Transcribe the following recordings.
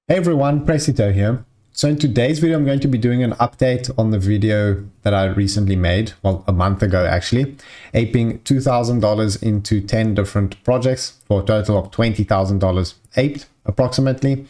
Hey everyone, Saito here. So in today's video, I'm going to be doing an update on the video that I recently made, well, a month ago actually, aping $2,000 into 10 different projects for a total of $20,000 aped approximately.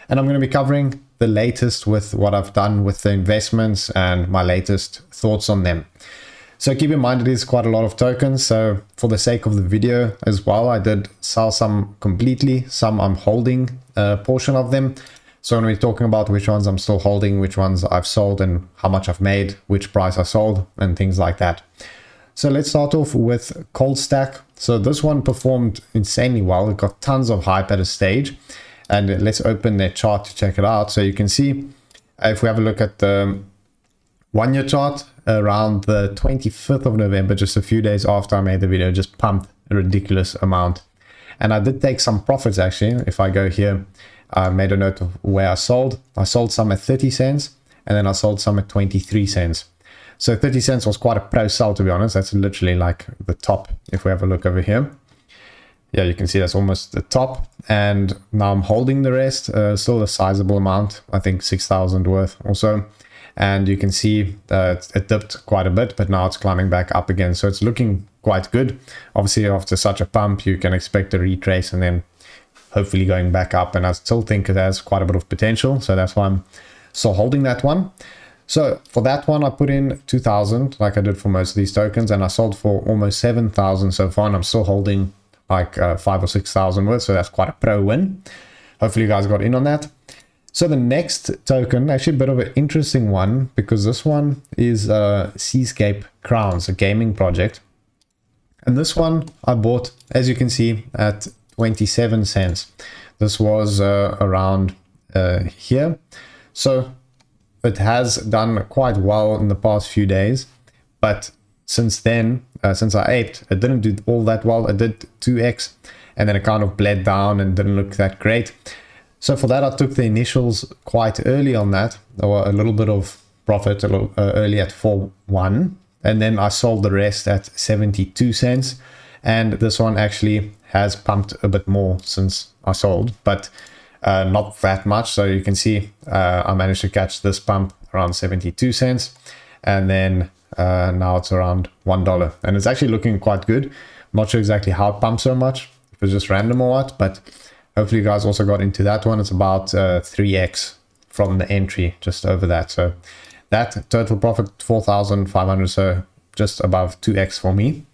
And I'm going to be covering the latest with what I've done with the investments and my latest thoughts on them. So keep in mind, it is quite a lot of tokens. So for the sake of the video as well, I did sell some completely, some I'm holding a portion of them. So when we're talking about which ones I'm still holding, which ones I've sold and how much I've made, which price I sold and things like that. So let's start off with Coldstack. So this one performed insanely well. It got tons of hype at a stage. And let's open their chart to check it out. So you can see if we have a look at the 1 year chart, around the 25th of November, just a few days after I made the video, just pumped a ridiculous amount. And I did take some profits actually. If I go here, I made a note of where I sold. I sold some at 30 cents and then I sold some at 23 cents. So 30 cents was quite a pro sell, to be honest. That's literally like the top. If we have a look over here, yeah, you can see that's almost the top. And now I'm holding the rest, still a sizable amount, I think 6,000 worth or so. And you can see that it dipped quite a bit, but now it's climbing back up again. So it's looking quite good. Obviously, after such a pump, you can expect a retrace and then hopefully going back up. And I still think it has quite a bit of potential. So that's why I'm still holding that one. So for that one, I put in 2,000 like I did for most of these tokens. And I sold for almost 7,000 so far. And I'm still holding like 5,000 or 6,000 worth. So that's quite a pro win. Hopefully you guys got in on that. So the next token, actually a bit of an interesting one, because this one is Seascape Crowns, a gaming project. And this one I bought, as you can see, at 27 cents. This was around here. So it has done quite well in the past few days. But since then, since I aped, it didn't do all that well. It did 2x and then it kind of bled down and didn't look that great. So for that, I took the initials quite early on that, or a little bit of profit a little, early at 4.1. And then I sold the rest at 72 cents. And this one actually has pumped a bit more since I sold, but not that much. So you can see I managed to catch this pump around 72 cents. And then now it's around $1. And it's actually looking quite good. I'm not sure exactly how it pumped so much, if it's just random or what, but hopefully you guys also got into that one. It's about 3x from the entry, just over that. So that total profit, 4,500, so just above 2x for me.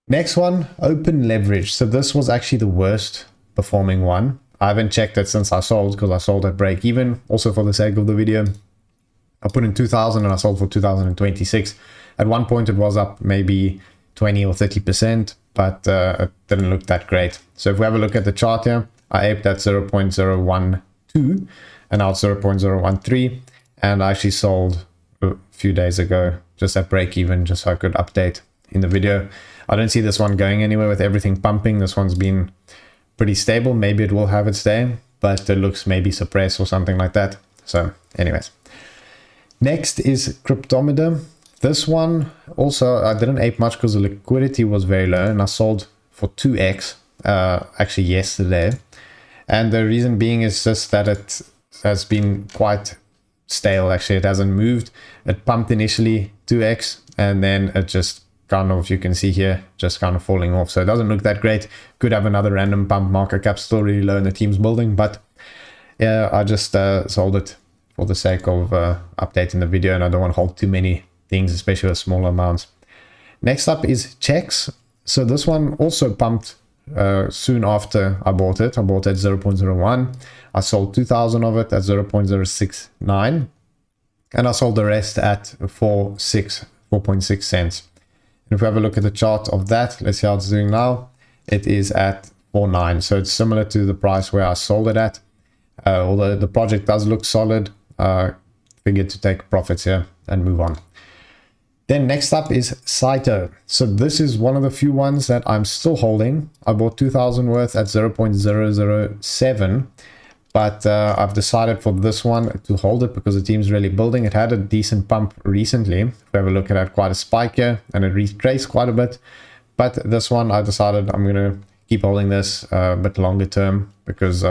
Next one, OpenLeverage. So this was actually the worst performing one. I haven't checked it since I sold, because I sold at break even. Also for the sake of the video, I put in 2,000 and I sold for 2,026. At one point it was up maybe 20 or 30%. But it didn't look that great. So if we have a look at the chart here, I aped at 0.012 and now it's 0.013. And I actually sold a few days ago, just at break even, just so I could update in the video. I don't see this one going anywhere with everything pumping. This one's been pretty stable. Maybe it will have its day, but it looks maybe suppressed or something like that. So anyways, next is Cryptomeda. This one also, I didn't ape much because the liquidity was very low and I sold for 2x actually yesterday. And the reason being is just that it has been quite stale actually. It hasn't moved. It pumped initially 2x and then it just kind of, you can see here, just kind of falling off. So it doesn't look that great. Could have another random pump. Market cap still really low and the team's building. But yeah, I just sold it for the sake of updating the video and I don't want to hold too many things, especially with smaller amounts. Next up is Chex. So this one also pumped soon after I bought it. I bought it at 0.01. I sold 2,000 of it at 0.069. And I sold the rest at 4.6 cents. And if we have a look at the chart of that, let's see how it's doing now. It is at 4.9. So it's similar to the price where I sold it at. Although the project does look solid, figured to take profits here and move on. Then next up is Saito. So this is one of the few ones that I'm still holding. I bought 2,000 worth at 0.007, but I've decided for this one to hold it because the team's really building. It had a decent pump recently. If we have a look at it, quite a spike here, and it retraced quite a bit. But this one, I decided I'm going to keep holding this a bit longer term because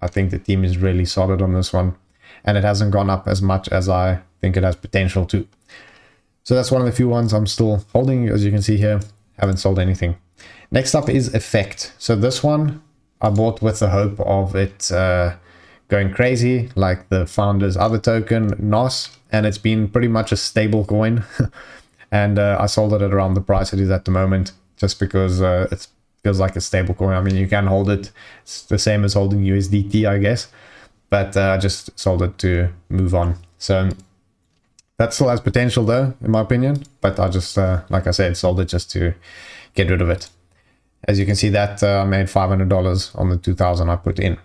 I think the team is really solid on this one, and it hasn't gone up as much as I think it has potential to. So that's one of the few ones I'm still holding. As you can see here, haven't sold anything. Next up is Effect. So this one I bought with the hope of it going crazy like the founder's other token, NOS, and it's been pretty much a stable coin. And I sold it at around the price it is at the moment, just because it feels like a stable coin. I mean, you can hold it. It's the same as holding USDT, I guess. But I just sold it to move on. So that still has potential though, in my opinion. But I just, like I said, sold it just to get rid of it. As you can see, that I made $500 on the 2,000 I put in.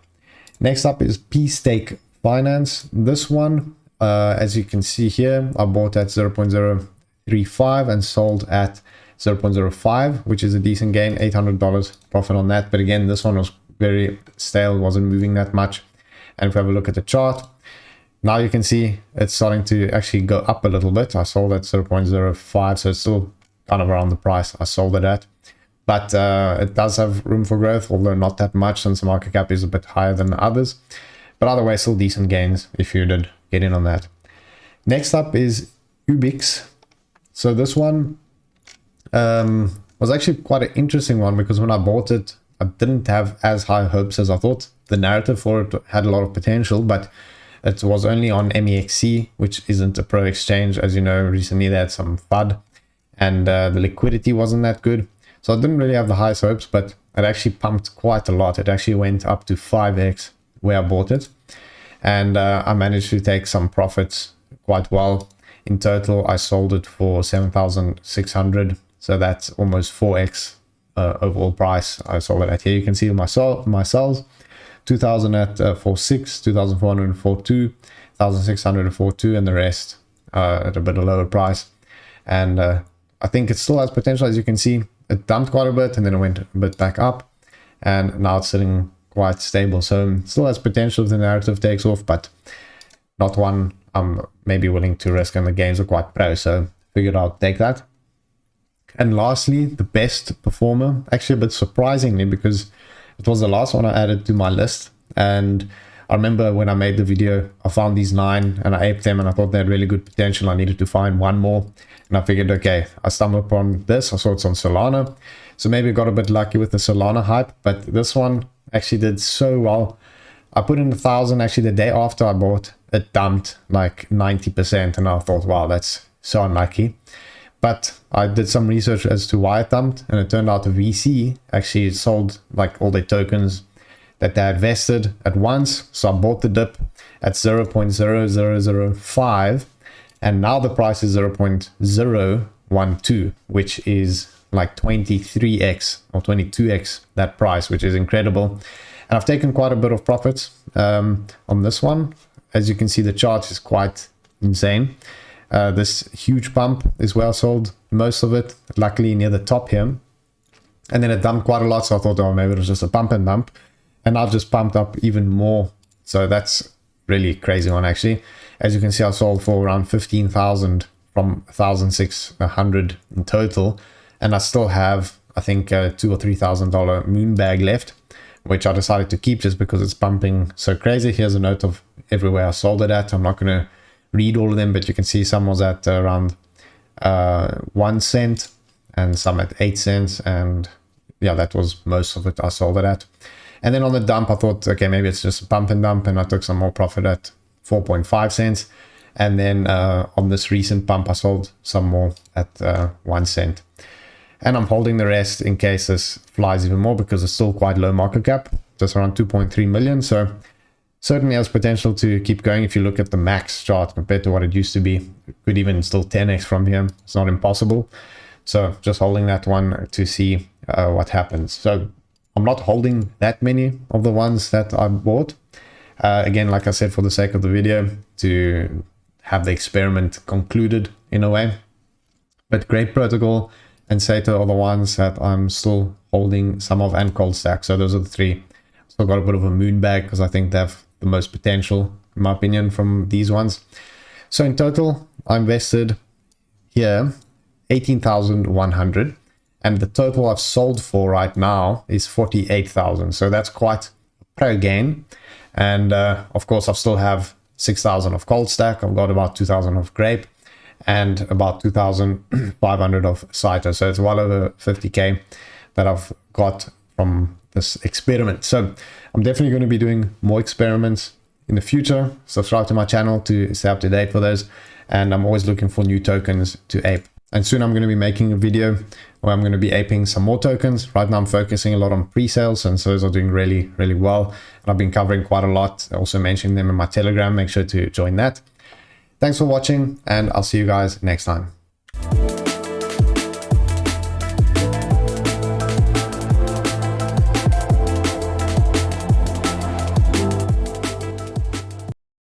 Next up is pSTAKE Finance. This one, as you can see here, I bought at 0.035 and sold at 0.05, which is a decent gain, $800 profit on that. But again, this one was very stale, wasn't moving that much. And if we have a look at the chart, now you can see it's starting to actually go up a little bit. I sold at 0.05, so it's still kind of around the price I sold it at. But it does have room for growth, although not that much since the market cap is a bit higher than others. But either way, still decent gains if you did get in on that. Next up is Ubix. So this one was actually quite an interesting one, because when I bought it, I didn't have as high hopes as I thought. The narrative for it had a lot of potential, but it was only on MEXC, which isn't a pro exchange. As you know, recently they had some FUD, and the liquidity wasn't that good. So I didn't really have the highest hopes, but it actually pumped quite a lot. It actually went up to 5x where I bought it. And I managed to take some profits quite well. In total, I sold it for 7,600. So that's almost 4x overall price I sold it at. Here you can see my sells. 2,000 at 46, 2,400 at 42, 1,600 at 42, and the rest at a bit of lower price. And I think it still has potential. As you can see, it dumped quite a bit and then it went a bit back up, and now it's sitting quite stable. So it still has potential if the narrative takes off, but not one I'm maybe willing to risk, and the gains are quite pro, so figured I'd take that. And lastly, the best performer, actually a bit surprisingly, because it was the last one I added to my list. And I remember when I made the video, I found these 9 and I aped them, and I thought they had really good potential. I needed to find one more, and I figured, okay, I stumbled upon this. I saw it's on Solana, so maybe got a bit lucky with the Solana hype, but this one actually did so well. I put in 1,000. Actually, the day after I bought, it dumped like 90%, and I thought, wow, that's so unlucky. But I did some research as to why it dumped, and it turned out the VC actually sold like all their tokens that they had vested at once. So I bought the dip at 0.0005, and now the price is 0.012, which is like 23x or 22x that price, which is incredible. And I've taken quite a bit of profits on this one. As you can see, the chart is quite insane. This huge pump is where I sold most of it, luckily near the top here. And then it dumped quite a lot, so I thought, oh, maybe it was just a pump and dump. And I've just pumped up even more. So that's really crazy one, actually. As you can see, I sold for around 15,000 from 1,600 in total. And I still have, I think, $2,000 or $3,000 moon bag left, which I decided to keep just because it's pumping so crazy. Here's a note of everywhere I sold it at. I'm not going to read all of them, but you can see some was at around 1 cent and some at 8 cents. And yeah, that was most of it I sold it at. And then on the dump, I thought, okay, maybe it's just a pump and dump, and I took some more profit at 4.5 cents. And then on this recent pump, I sold some more at 1 cent. And I'm holding the rest in case this flies even more, because it's still quite low market cap, just around 2.3 million. So certainly has potential to keep going. If you look at the max chart compared to what it used to be, it could even still 10x from here. It's not impossible. So just holding that one to see what happens. So I'm not holding that many of the ones that I bought. Again, like I said, for the sake of the video, to have the experiment concluded in a way. But Grape Protocol and Saito are the ones that I'm still holding some of, and Coldstack. So those are the 3. Still got a bit of a moon bag because I think they have the most potential, in my opinion, from these ones. So in total, I invested here 18,100. And the total I've sold for right now is 48,000. So that's quite a pro gain. And of course, I still have 6,000 of Coldstack. I've got about 2,000 of Grape and about 2,500 of Saito. So it's well over 50K that I've got from this experiment. So I'm definitely going to be doing more experiments in the future. Subscribe to my channel to stay up to date for those. And I'm always looking for new tokens to ape. And soon I'm going to be making a video where I'm going to be aping some more tokens. Right now I'm focusing a lot on pre-sales, and those are doing really, really well. And I've been covering quite a lot. I also mentioned them in my Telegram. Make sure to join that. Thanks for watching, and I'll see you guys next time.